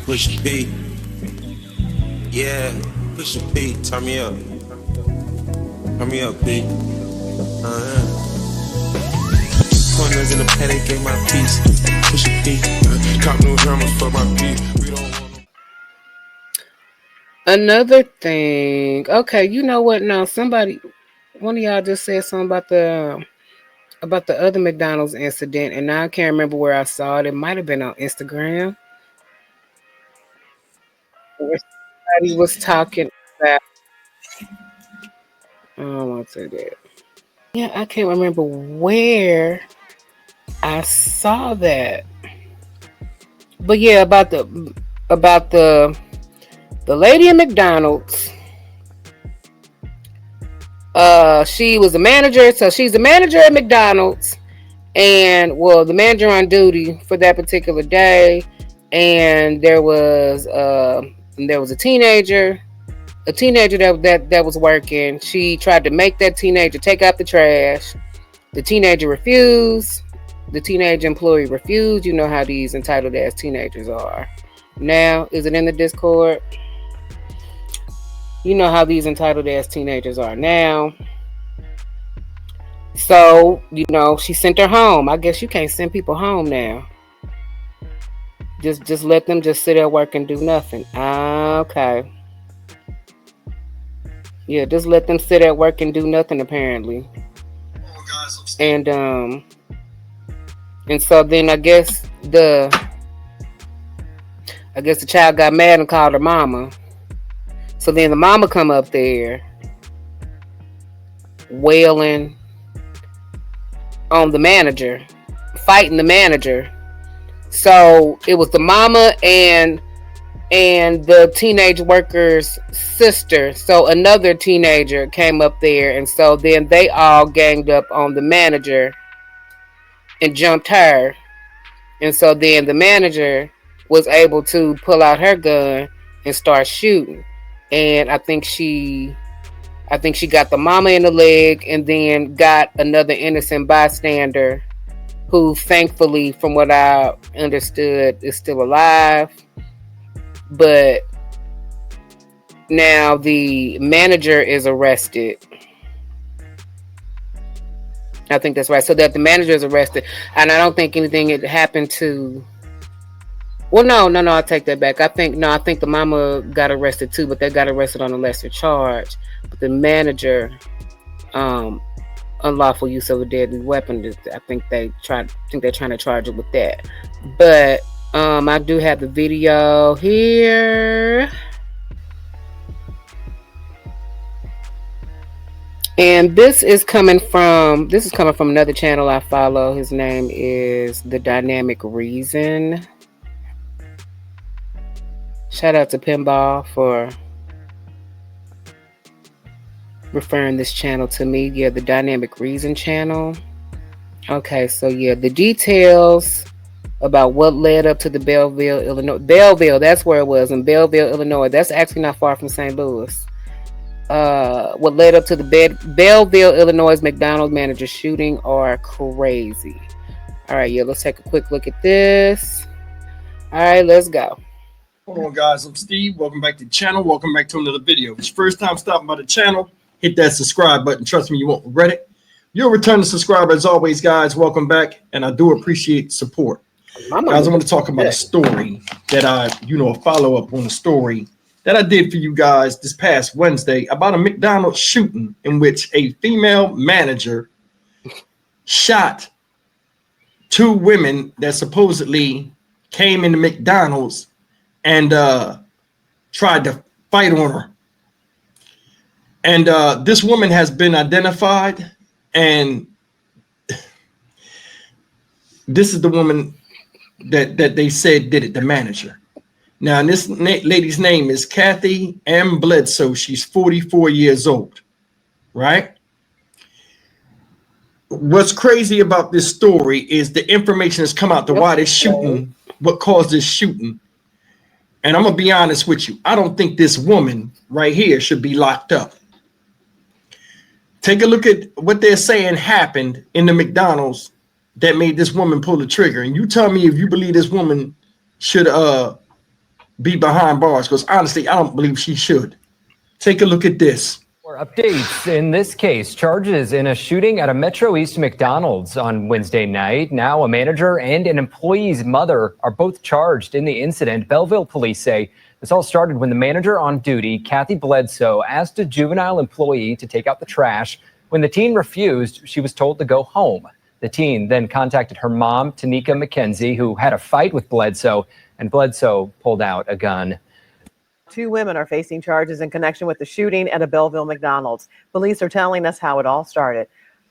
Push P. Yeah, push P. Turn me up. Turn me up, P. Corners in the paddock, gave my piece. Push P. Cop new hammers for my P. We don't want Another thing. Okay, you know what? Now one of y'all just said something about the other McDonald's incident, and now I can't remember where I saw it. It might have been on Instagram. Where somebody was talking about. I don't want to say that. Yeah, I can't remember where I saw that. But yeah, about the lady in McDonald's. She was the manager, so she's the manager at McDonald's, and well, the manager on duty for that particular day. And there was a teenager that was working. She tried to make that teenager take out the trash. The teenager refused. The teenage employee refused. You know how these entitled ass teenagers are. Now, is it in the Discord? You know how these entitled ass teenagers are now. So, she sent her home. I guess you can't send people home now. Just let them just sit at work and do nothing. Okay. Yeah, just let them sit at work and do nothing apparently. And so then I guess the child got mad and called her mama. So then the mama come up there wailing on the manager, fighting the manager. So it was the mama and the teenage worker's sister. So another teenager came up there, and so then they all ganged up on the manager and jumped her. And so then the manager was able to pull out her gun and start shooting. And I think she got the mama in the leg, and then got another innocent bystander who, thankfully, from what I understood, is still alive. But now the manager is arrested. I think that's right. So that the manager is arrested, and I don't think anything had happened to. Well, no, I take that back. I think the mama got arrested too, but they got arrested on a lesser charge. But the manager, unlawful use of a deadly weapon, I think they're trying to charge it with that. But I do have the video here. And this is coming from another channel I follow. His name is The Dynamic Reason. Shout out to Pinball for referring this channel to me. Yeah, the Dynamic Reason channel. Okay, so yeah, the details about what led up to the Belleville, Illinois. Belleville, that's where it was, in Belleville, Illinois. That's actually not far from St. Louis. What led up to the Belleville, Illinois McDonald's manager shooting are crazy. All right, yeah, let's take a quick look at this. All right, let's go. Hold on, guys. I'm Steve. Welcome back to the channel. Welcome back to another video. If it's your first time stopping by the channel, hit that subscribe button. Trust me, you won't regret it. You'll return to subscriber as always, guys. Welcome back, and I do appreciate support. Guys, I want to talk about a story that a follow-up on a story that I did for you guys this past Wednesday about a McDonald's shooting in which a female manager shot two women that supposedly came into McDonald's and tried to fight on her. And this woman has been identified, and this is the woman that they said did it, the manager. Now, this lady's name is Kathy M. Bledsoe. She's 44 years old, right? What's crazy about this story is the information that's come out to why they're shooting, what caused this shooting. And I'm going to be honest with you. I don't think this woman right here should be locked up. Take a look at what they're saying happened in the McDonald's that made this woman pull the trigger. And you tell me if you believe this woman should be behind bars, because honestly, I don't believe she should. Take a look at this. More updates in this case. Charges in a shooting at a Metro East McDonald's on Wednesday night. Now a manager and an employee's mother are both charged in the incident. Belleville police say this all started when the manager on duty, Kathy Bledsoe, asked a juvenile employee to take out the trash. When the teen refused, she was told to go home. The teen then contacted her mom, Tanika McKenzie, who had a fight with Bledsoe, and Bledsoe pulled out a gun. 2 women are facing charges in connection with the shooting at a Belleville McDonald's. Police are telling us how it all started.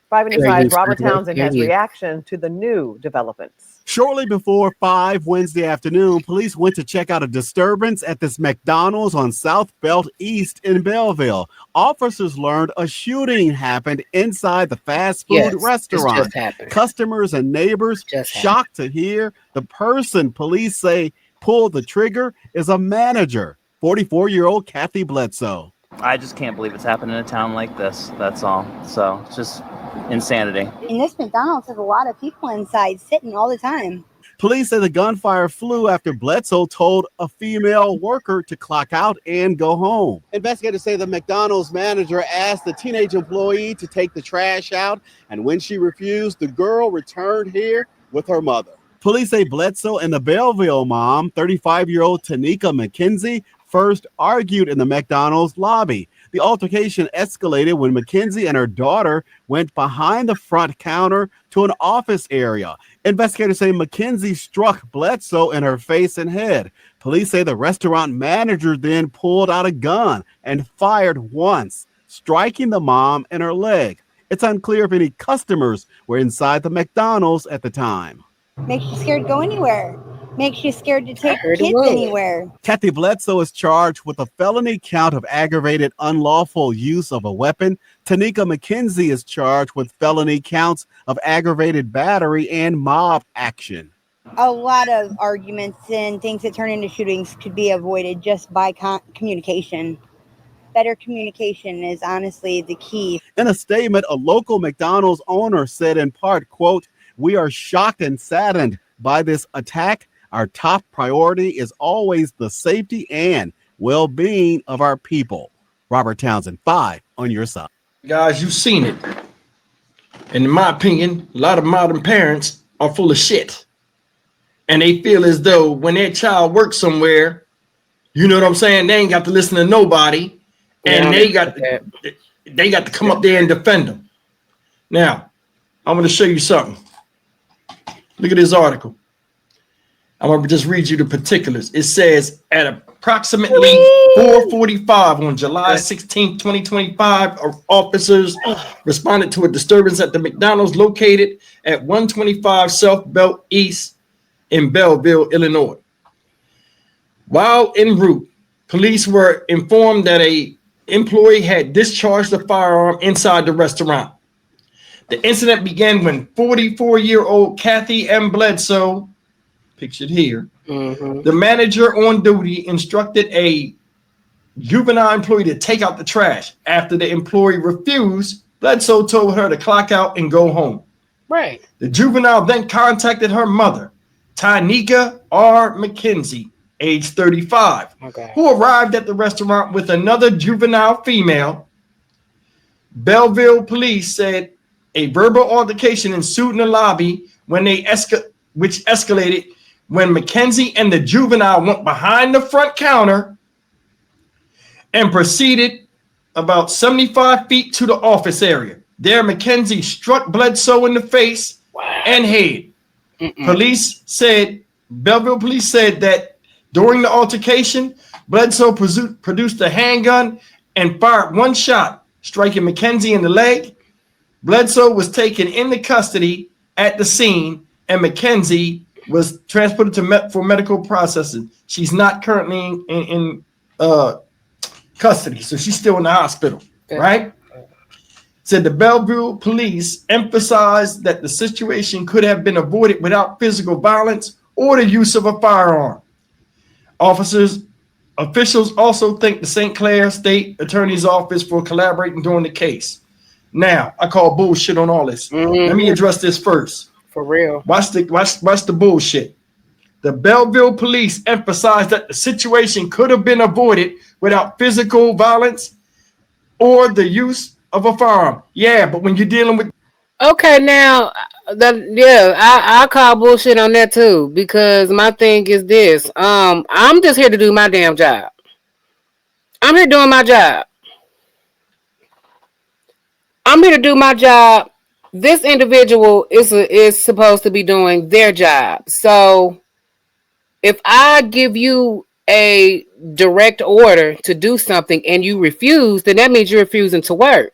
5 News' Robert Townsend has reaction to the new developments. Shortly before 5 Wednesday afternoon, police went to check out a disturbance at this McDonald's on South Belt East in Belleville. Officers learned a shooting happened inside the fast food restaurant. Customers and neighbors shocked to hear the person police say pulled the trigger is a manager, 44-year-old Kathy Bledsoe. I just can't believe it's happened in a town like this. That's all. So it's just insanity. And this McDonald's has a lot of people inside sitting all the time. Police say the gunfire flew after Bledsoe told a female worker to clock out and go home. Investigators say the McDonald's manager asked the teenage employee to take the trash out, and when she refused, the girl returned here with her mother. Police say Bledsoe and the Belleville mom, 35-year-old Tanika McKenzie, first argued in the McDonald's lobby. The altercation escalated when McKenzie and her daughter went behind the front counter to an office area. Investigators say McKenzie struck Bledsoe in her face and head. Police say the restaurant manager then pulled out a gun and fired once, striking the mom in her leg. It's unclear if any customers were inside the McDonald's at the time. Makes you scared to go anywhere. Makes you scared to take kids anywhere. Kathy Bledsoe is charged with a felony count of aggravated unlawful use of a weapon. Tanika McKenzie is charged with felony counts of aggravated battery and mob action. A lot of arguments and things that turn into shootings could be avoided just by communication. Better communication is honestly the key. In a statement, a local McDonald's owner said in part, quote, "We are shocked and saddened by this attack. Our top priority is always the safety and well-being of our people." Robert Townsend, 5 on your side. Guys, you've seen it. And in my opinion, a lot of modern parents are full of shit. And they feel as though when their child works somewhere, you know what I'm saying, they ain't got to listen to nobody. And they got to come up there and defend them. Now, I'm going to show you something. Look at this article. I'm going to just read you the particulars. It says at approximately 4:45 on July 16, 2025, officers responded to a disturbance at the McDonald's located at 125 South Belt East in Belleville, Illinois. While en route, police were informed that an employee had discharged a firearm inside the restaurant. The incident began when 44-year-old Kathy M. Bledsoe, pictured here, the manager on duty, instructed a juvenile employee to take out the trash. After the employee refused, Bledsoe told her to clock out and go home. Right. The juvenile then contacted her mother, Tanika R. McKenzie, age 35, who arrived at the restaurant with another juvenile female. Belleville police said a verbal altercation ensued in the lobby when which escalated when McKenzie and the juvenile went behind the front counter and proceeded about 75 feet to the office area. There, McKenzie struck Bledsoe in the face and head. Belleville police said that during the altercation, Bledsoe produced a handgun and fired one shot, striking McKenzie in the leg. Bledsoe was taken into custody at the scene, and McKenzie was transported for medical processing. She's not currently in custody, so she's still in the hospital, right? Said the Belleville police emphasized that the situation could have been avoided without physical violence or the use of a firearm. Officials also thanked the St. Clair State Attorney's Office for collaborating during the case. Now, I call bullshit on all this. Let me address this first. For real. Watch the bullshit. The Belleville police emphasized that the situation could have been avoided without physical violence or the use of a firearm. Yeah, but when you're dealing with Okay, now I call bullshit on that too, because my thing is this. I'm just here to do my damn job. I'm here doing my job. I'm here to do my job. This individual is supposed to be doing their job. So if I give you a direct order to do something and you refuse, then that means you're refusing to work.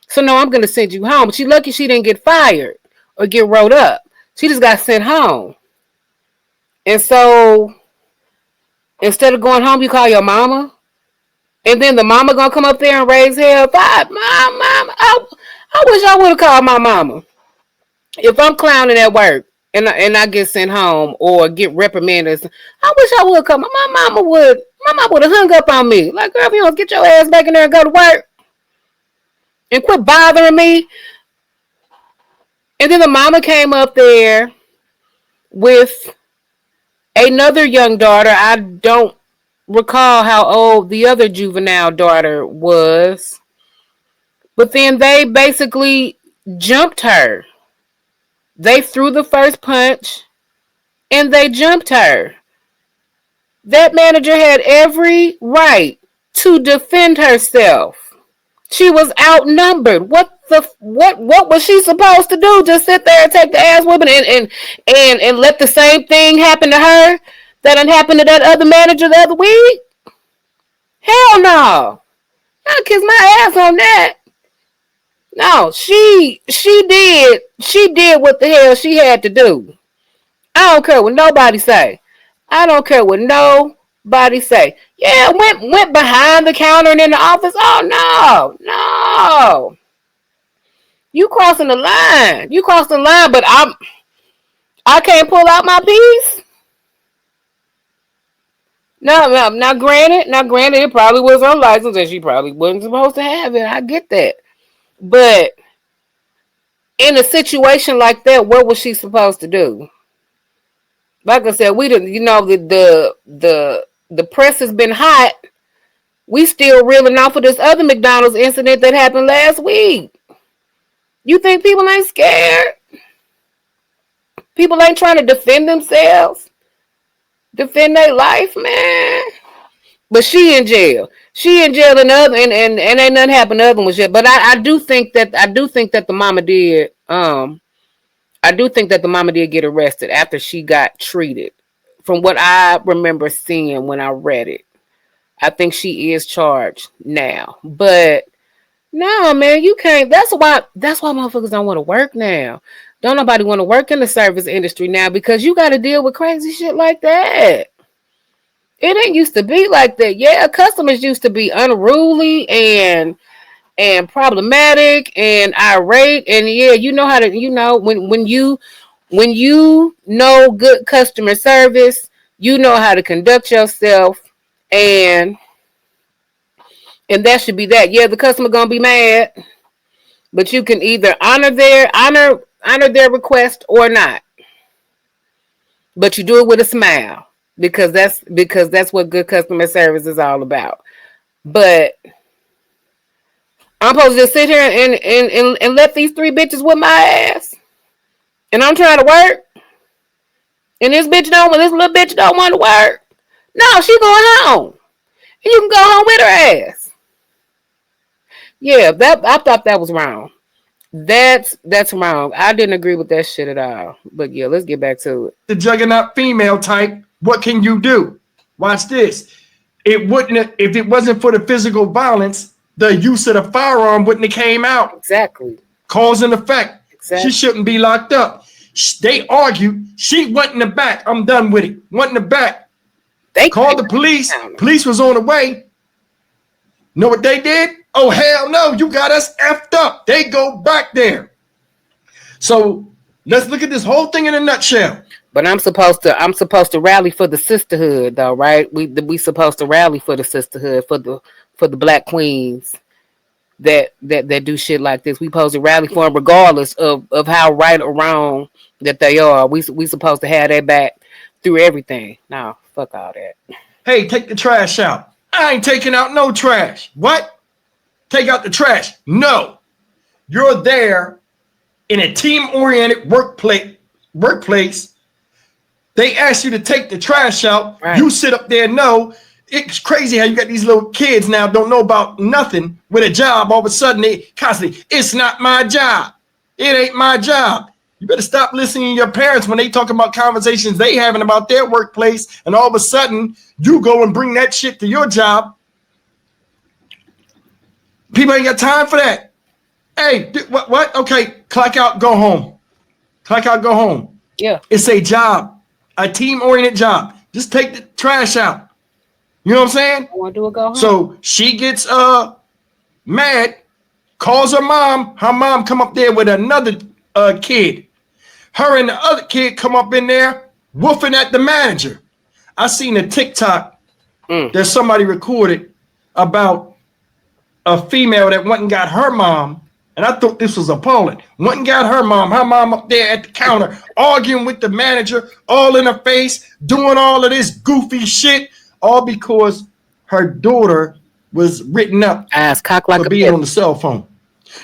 So no, I'm going to send you home. But she's lucky she didn't get fired or get rolled up. She just got sent home. And so instead of going home, you call your mama. And then the mama going to come up there and raise hell. Mom, I wish I would have called my mama. If I'm clowning at work and I get sent home or get reprimanded, I wish I would come. My mama would have hung up on me. Like, girl, if you don't get your ass back in there and go to work and quit bothering me. And then the mama came up there with another young daughter. I don't recall how old the other juvenile daughter was. But then they basically jumped her. They threw the first punch and they jumped her. That manager had every right to defend herself. She was outnumbered. What was she supposed to do? Just sit there and take the ass whipping and let the same thing happen to her that done happened to that other manager the other week? Hell no. I'll kiss my ass on that. No, she did what the hell she had to do. I don't care what nobody say. I don't care what nobody say. Yeah, went behind the counter and in the office. Oh no. You crossing the line. You crossed the line, but I can't pull out my piece. No, not granted, it probably was her license and she probably wasn't supposed to have it. I get that. But in a situation like that, what was she supposed to do? Like I said, we didn't, the press has been hot. We still reeling off of this other McDonald's incident that happened last week. You think people ain't scared? People ain't trying to defend themselves? Defend their life, man? But she in jail. She in jail and ain't nothing happened to other ones yet. But I do think that the mama did. I do think that the mama did get arrested after she got treated. From what I remember seeing when I read it, I think she is charged now. But no, man, you can't. That's why motherfuckers don't want to work now. Don't nobody want to work in the service industry now because you got to deal with crazy shit like that. It ain't used to be like that. Yeah, customers used to be unruly and problematic and irate. And yeah, you know how to, when you know good customer service, you know how to conduct yourself, and that should be that. Yeah, the customer gonna be mad, but you can either honor their request or not. But you do it with a smile. Because that's what good customer service is all about. But I'm supposed to just sit here and let these three bitches whip my ass. And I'm trying to work. And this little bitch don't want to work. No, she going home. And you can go home with her ass. Yeah, I thought that was wrong. That's wrong. I didn't agree with that shit at all. But yeah, let's get back to it. The juggernaut female type, what can you do? Watch this. If it wasn't for the physical violence, the use of the firearm wouldn't have came out. Exactly. Cause and effect. Exactly. She shouldn't be locked up. They argued. She went in the back. I'm done with it. Went in the back. They called the police. Police was on the way. Know what they did? Oh, hell no. You got us effed up. They go back there. So let's look at this whole thing in a nutshell. But I'm supposed to rally for the sisterhood, though, right? We supposed to rally for the sisterhood, for the black queens. that do shit like this. We supposed to rally for them regardless of how right or wrong that they are. We supposed to have their back through everything. No, fuck all that. Hey, take the trash out. I ain't taking out no trash. What? Take out the trash. No. You're there in a team-oriented workplace. They ask you to take the trash out. Right. You sit up there, no. It's crazy how you got these little kids now don't know about nothing with a job. All of a sudden, they constantly, it's not my job. It ain't my job. You better stop listening to your parents when they talk about conversations they having about their workplace, and all of a sudden, you go and bring that shit to your job. People ain't got time for that. Hey, what? Okay, clock out, go home. Clock out, go home. Yeah. It's a job, a team-oriented job. Just take the trash out. You know what I'm saying? I want to do a go home. So she gets mad, calls her mom. Her mom come up there with another kid. Her and the other kid come up in there woofing at the manager. I seen a TikTok that somebody recorded about a female that went and got her mom, and I thought this was appalling. Went and got her mom up there at the counter, arguing with the manager, all in her face, doing all of this goofy shit, all because her daughter was written up for being on the cell phone.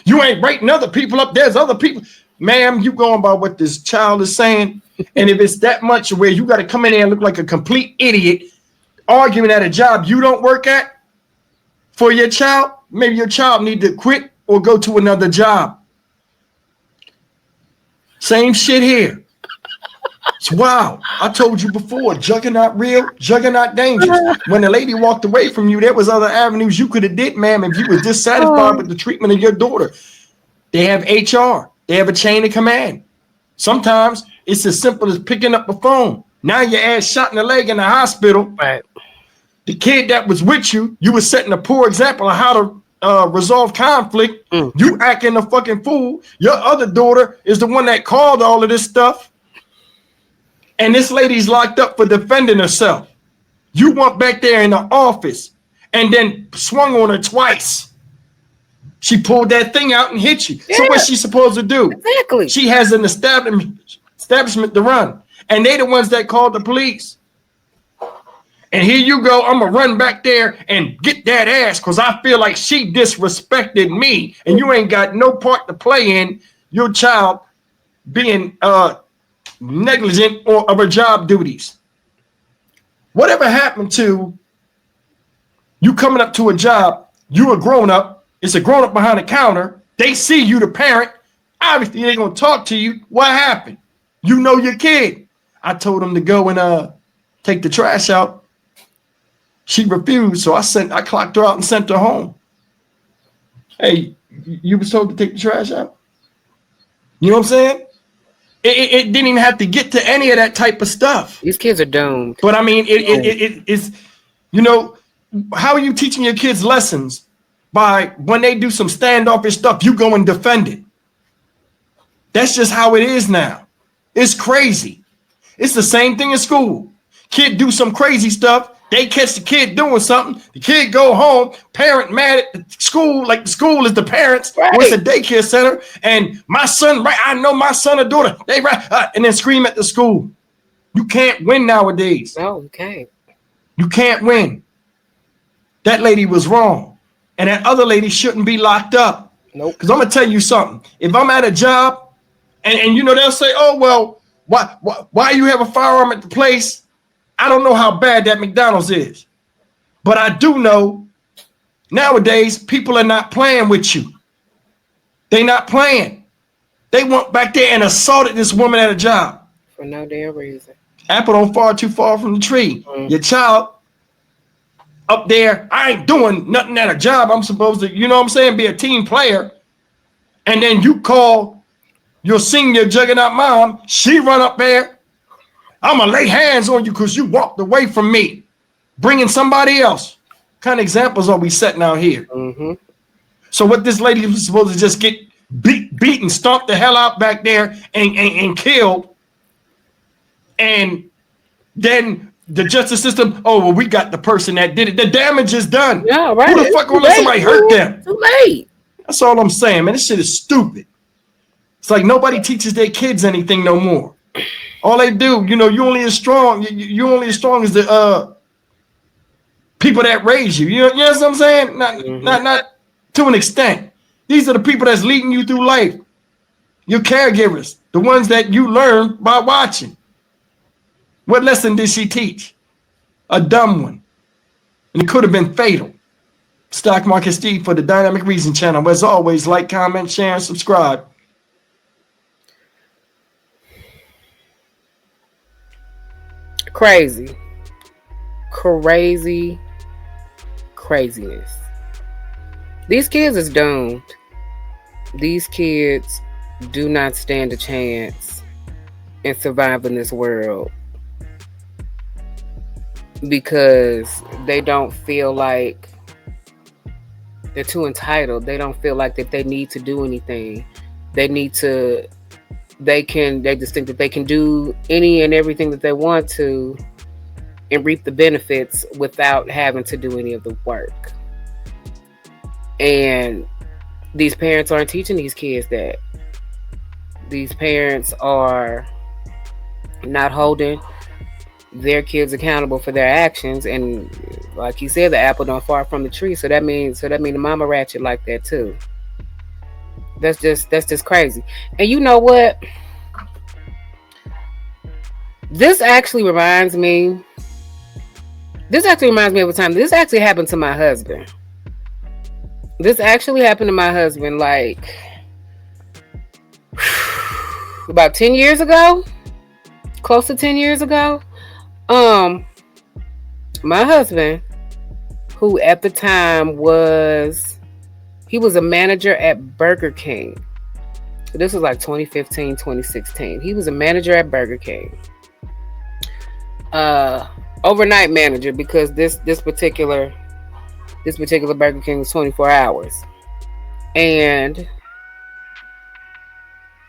You ain't writing other people up. There's other people. Ma'am, you going by what this child is saying. And if it's that much where you got to come in there and look like a complete idiot arguing at a job you don't work at for your child, maybe your child need to quit or go to another job. Same shit here. It's wild. I told you before, juggernaut real, juggernaut dangerous. When the lady walked away from you, there was other avenues you could have did, ma'am, if you were dissatisfied with the treatment of your daughter. They have HR. They have a chain of command. Sometimes it's as simple as picking up the phone. Now your ass shot in the leg in the hospital. Right. The kid that was with you, you were setting a poor example of how to resolve conflict. You acting a fucking fool. Your other daughter is the one that called all of this stuff. And this lady's locked up for defending herself. You went back there in the office and then swung on her twice. She pulled that thing out and hit you. Yeah. So what's she supposed to do? Exactly. She has an establishment to run. And they the ones that called the police. And here you go, I'm going to run back there and get that ass because I feel like she disrespected me. And you ain't got no part to play in your child being negligent of her job duties. Whatever happened to you coming up to a job, you a grown up, it's a grown up behind the counter, they see you the parent, obviously they're going to talk to you. What happened? You know your kid. I told them to go and take the trash out. She refused, so I clocked her out and sent her home. Hey, you was told to take the trash out? You know what I'm saying? It didn't even have to get to any of that type of stuff. These kids are doomed. But I mean, it's, you know, how are you teaching your kids lessons by when they do some standoffish stuff, you go and defend it? That's just how it is now. It's crazy. It's the same thing in school. Kid do some crazy stuff. They catch the kid doing something. The kid go home, parent mad at the school, like the school is the parents. Right. Or it's a daycare center. And my son, right? I know my son or daughter. They right, and then scream at the school. You can't win nowadays. No, you can't. You can't win. That lady was wrong. And that other lady shouldn't be locked up. Nope. Because I'm going to tell you something. If I'm at a job and you know, they'll say, oh, well, why you have a firearm at the place? I don't know how bad that McDonald's is. But I do know nowadays people are not playing with you. They not playing. They went back there and assaulted this woman at a job. For no damn reason. Apple don't fall too far from the tree. Your child up there, I ain't doing nothing at a job. I'm supposed to, you know what I'm saying, be a team player. And then you call your senior juggernaut mom. She run up there. I'm going to lay hands on you because you walked away from me, bringing somebody else. What kind of examples are we setting out here? Mm-hmm. So what this lady was supposed to just get beat and stomped the hell out back there and killed. And then the justice system, oh, well, we got the person that did it. The damage is done. Yeah, right. Who the fuck gonna let somebody hurt them? Too late. That's all I'm saying, man. This shit is stupid. It's like nobody teaches their kids anything no more. All they do, you only as strong. You only as strong as the people that raise you. You know what I'm saying? Not to an extent. These are the people that's leading you through life. Your caregivers, the ones that you learn by watching. What lesson did she teach? A dumb one. And it could have been fatal. Stock Market Steve for the Dynamic Reason channel. As always, like, comment, share, and subscribe. Crazy. Craziness. These kids is doomed. These kids do not stand a chance in surviving this world because they don't feel like they're too entitled. They don't feel like that they need to do anything. They just think that they can do any and everything that they want to and reap the benefits without having to do any of the work. And these parents aren't teaching these kids that. These parents are not holding their kids accountable for their actions, and like you said, the apple don't fall from the tree. So that means the mama ratchet like that too. That's just crazy. And you know what? This actually reminds me of a time. This actually happened to my husband. Like about 10 years ago, close to 10 years ago. My husband, who at the time was a manager at Burger King. So this was like 2015, 2016. He was a manager at Burger King. Overnight manager, because this particular Burger King was 24 hours. And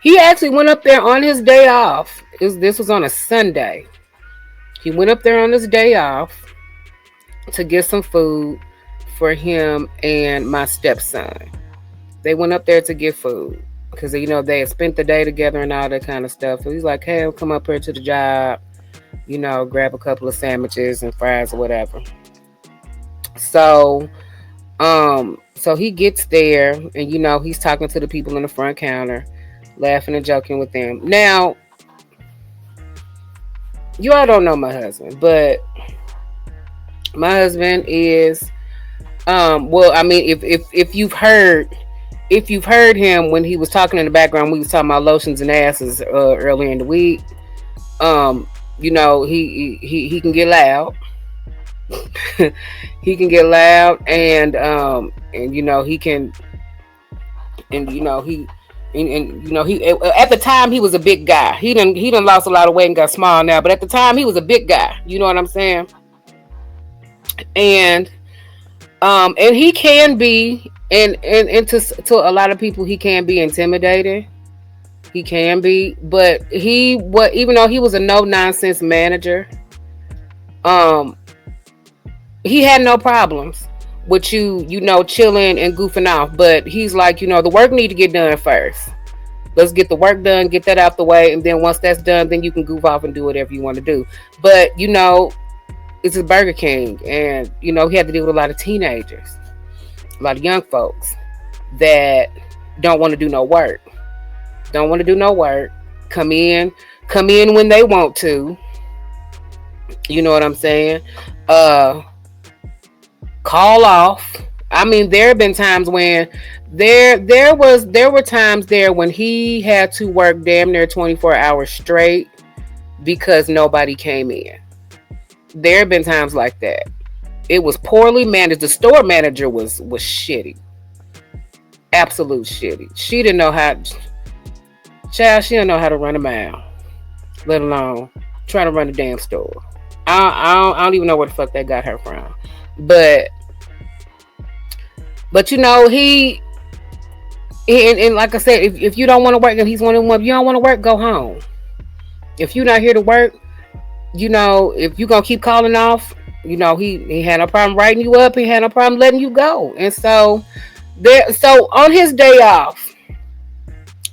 he actually went up there on his day off. This was on a Sunday. He went up there on his day off to get some food for him and my stepson. They went up there to get food because, they had spent the day together and all that kind of stuff. So he's like, hey, I'll come up here to the job, grab a couple of sandwiches and fries or whatever. So he gets there and, he's talking to the people in the front counter, laughing and joking with them. Now, you all don't know my husband, but my husband is, if you've heard him when he was talking in the background, we was talking about lotions and asses earlier in the week. He can get loud. He can get loud, and he can, he at the time he was a big guy. He done lost a lot of weight and got small now, but at the time he was a big guy. You know what I'm saying? And he can be, and to a lot of people, he can be intimidating. He can be, but even though he was a no nonsense manager, he had no problems with you chilling and goofing off. But he's like, the work need to get done first. Let's get the work done, get that out the way, and then once that's done, then you can goof off and do whatever you want to do. But it's a Burger King, and he had to deal with a lot of teenagers, a lot of young folks that don't want to do no work. Come in when they want to. You know what I'm saying? Call off. I mean, there have been times when there were times there when he had to work damn near 24 hours straight because nobody came in. There have been times like that. It was poorly managed. The store manager was shitty. Absolute shitty. She didn't know how. Child, she didn't know how to run a mile, let alone trying to run a damn store. I don't even know where the fuck they got her from. But he and like I said, if you don't want to work and he's one of them, if you don't want to work, go home. If you're not here to work, if you're gonna keep calling off, he had no problem writing you up. He had no problem letting you go. And so there. So on his day off,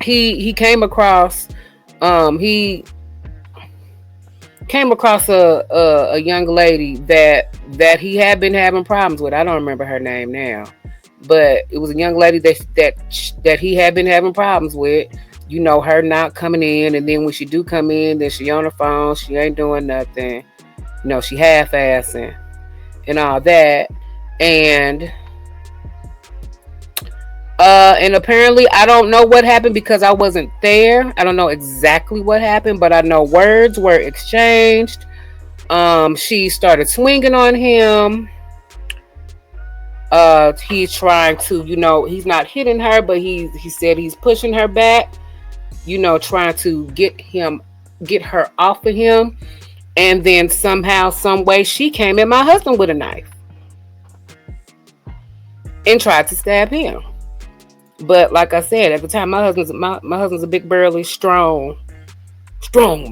he came across he came across a young lady that he had been having problems with. I don't remember her name now, but it was a young lady that he had been having problems with. You know, her not coming in, and then when she do come in, then she on her phone, she ain't doing nothing. You know, she half-assing and all that. And apparently I don't know what happened because I wasn't there. I don't know exactly what happened, but I know words were exchanged. She started swinging on him. He's trying to, you know, he's not hitting her, but he said he's pushing her back, you know, trying to get her off of him. And then somehow, some way, she came at my husband with a knife and tried to stab him. But like I said, at the time, my husband's a big, burly, strong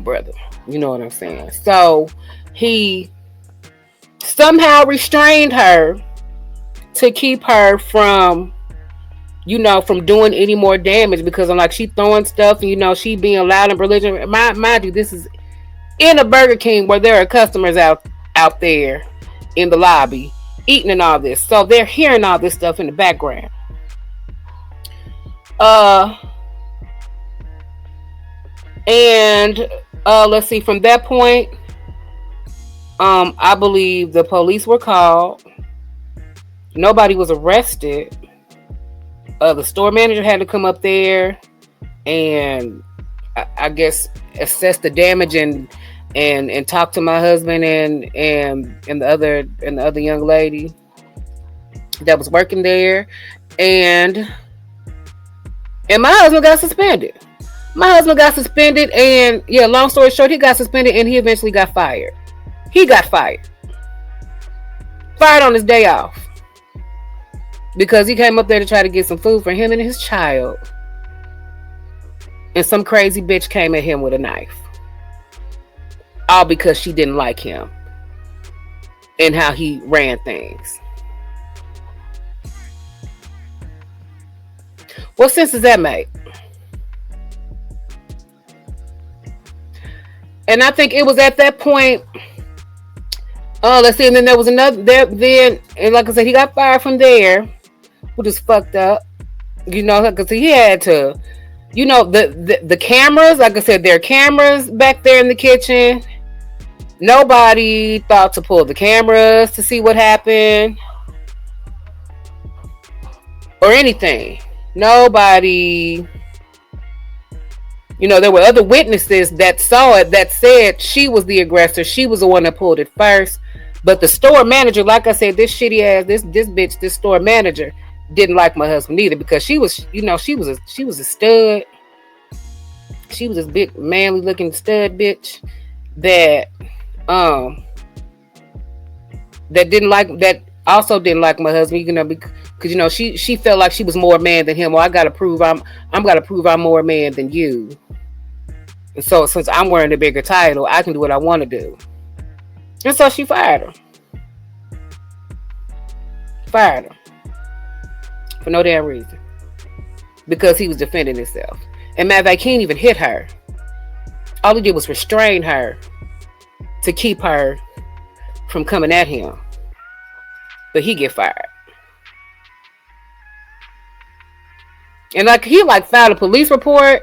brother. You know what I'm saying? So he somehow restrained her to keep her from, you know, from doing any more damage, because I'm like, she throwing stuff and, you know, she being loud and belligerent. Mind you, this is in a Burger King where there are customers out there in the lobby eating and all this. So they're hearing all this stuff in the background. And let's see, from that point, I believe the police were called. Nobody was arrested. The store manager had to come up there and I guess assess the damage and talk to my husband and the other young lady that was working there, and my husband got suspended. And yeah, long story short, he got suspended and he eventually got fired. He got fired on his day off because he came up there to try to get some food for him and his child. And some crazy bitch came at him with a knife. All because she didn't like him and how he ran things. What sense does that make? And I think it was at that point. Let's see. And then there was another there. Then, and like I said, he got fired from there, which is fucked up. You know, because he had to. You know, the cameras. Like I said, there are cameras back there in the kitchen. Nobody thought to pull the cameras to see what happened or anything. Nobody. You know, there were other witnesses that saw it that said she was the aggressor. She was the one that pulled it first. But the store manager, like I said, this shitty ass, this bitch, this store manager didn't like my husband either, because she was, you know, she was a stud. She was this big manly looking stud bitch that also didn't like my husband, you know, because you know she felt like she was more man than him. Well, I gotta prove I'm more man than you. And so since I'm wearing the bigger title, I can do what I want to do. And so she fired him. For no damn reason. Because he was defending himself. And matter of fact, he didn't even hit her. All he did was restrain her to keep her from coming at him. But he get fired. And he filed a police report.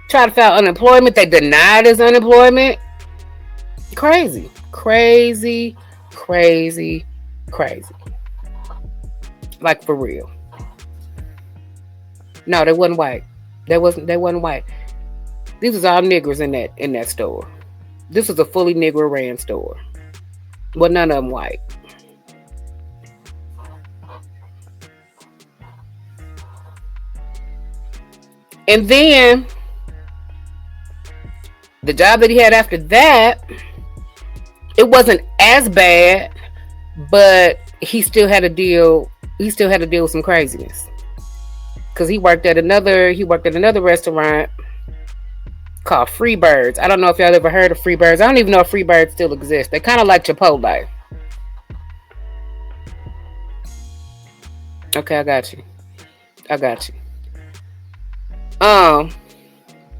Tried to file unemployment. They denied his unemployment. Crazy. Like, for real. No, they wasn't white. They wasn't white. These was all niggers in that store. This was a fully nigger ran store. But none of them white. And then the job that he had after that, it wasn't as bad, but he still had to deal with some craziness. Cause he worked at another restaurant called Freebirds. I don't know if y'all ever heard of Freebirds. I don't even know if Freebirds still exists. They kind of like Chipotle. Okay, I got you.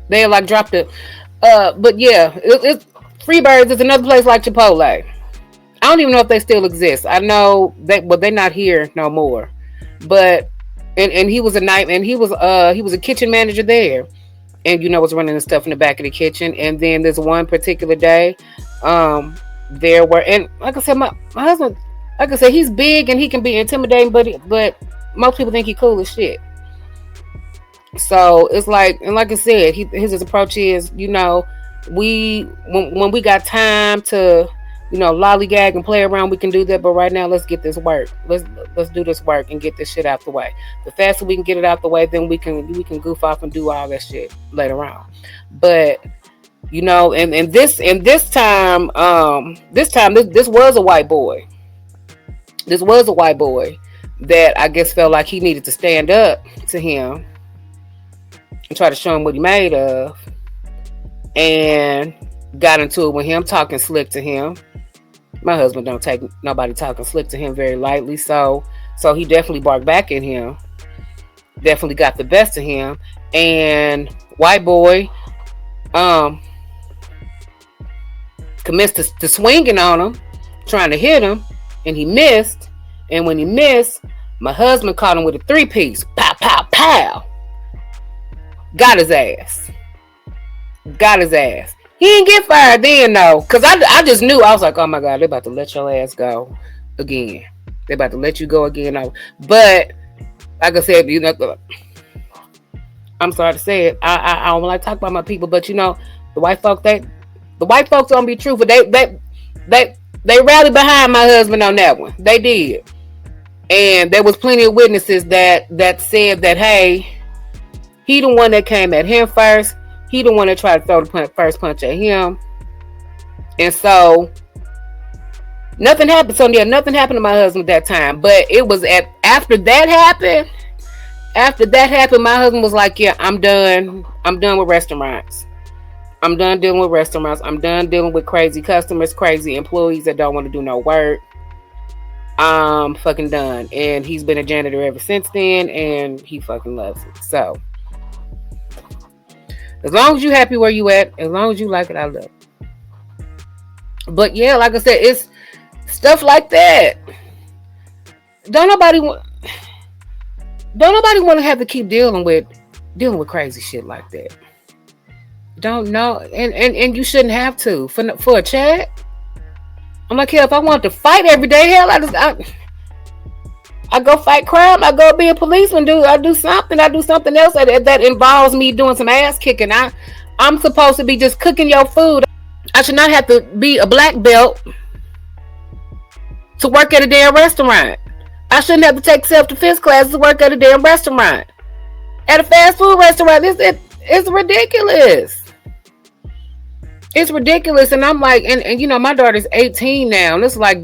They like dropped it. But yeah, it's Freebirds is another place like Chipotle. I don't even know if they still exist. I know they're not here no more. But and he was he was a kitchen manager there, and was running the stuff in the back of the kitchen. And then there's one particular day, there were, and like I said, my husband, like I said, he's big and he can be intimidating, but most people think he cool as shit. So it's like, and like I said, his approach is, when we got time to, lollygag and play around, we can do that. But right now, let's get this work. Let's do this work and get this shit out the way. The faster we can get it out the way, then we can goof off and do all that shit later on. But and this time this was a white boy. This was a white boy that I guess felt like he needed to stand up to him and try to show him what he made of, and got into it with him, talking slick to him. My husband don't take nobody talking slick to him very lightly, so he definitely barked back at him, definitely got the best of him, and white boy commenced to swinging on him, trying to hit him, and he missed. And when he missed, my husband caught him with a 3-piece. Pow, pow, pow. Got his ass. He didn't get fired then, though. Because I just knew. I was like, oh, my God, they're about to let your ass go again. They're about to let you go again. But, like I said, I'm sorry to say it. I don't like to talk about my people. But, the white folks, don't be truthful. They rallied behind my husband on that one. They did. And there was plenty of witnesses that said that, hey, he the one that came at him first. He the one that tried to throw the first punch at him. And so nothing happened. So yeah, nothing happened to my husband at that time. But it was after that happened, my husband was like, yeah, I'm done. I'm done with restaurants. I'm done dealing with restaurants. I'm done dealing with crazy customers, crazy employees that don't want to do no work. I'm fucking done. And he's been a janitor ever since then, and he fucking loves it. So as long as you happy where you at, as long as you like it, I love it. But yeah, like I said, it's stuff like that. Don't nobody want to have to keep dealing with crazy shit like that. Don't know, and you shouldn't have to for a chat. I'm like, hell, if I want to fight every day, hell, I go fight crime. I go be a policeman. I do something else that involves me doing some ass kicking. I'm supposed to be just cooking your food. I should not have to be a black belt to work at a damn restaurant. I shouldn't have to take self-defense classes to work at a damn restaurant. At a fast food restaurant, it's ridiculous. It's ridiculous. And I'm like, and my daughter's 18 now, and it's like,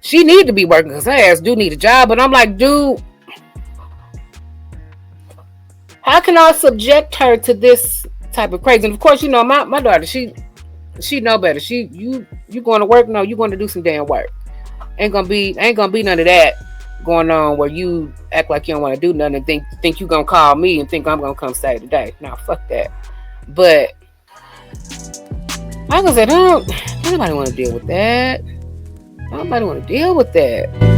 she need to be working because her ass do need a job. But I'm like, dude, how can I subject her to this type of crazy? And of course, my daughter, she know better. You going to work? No, you going to do some damn work. Ain't gonna be none of that going on where you act like you don't want to do nothing and think you gonna call me and think I'm gonna come save the day. No, fuck that. But like I said, don't nobody want to deal with that. Nobody want to deal with that.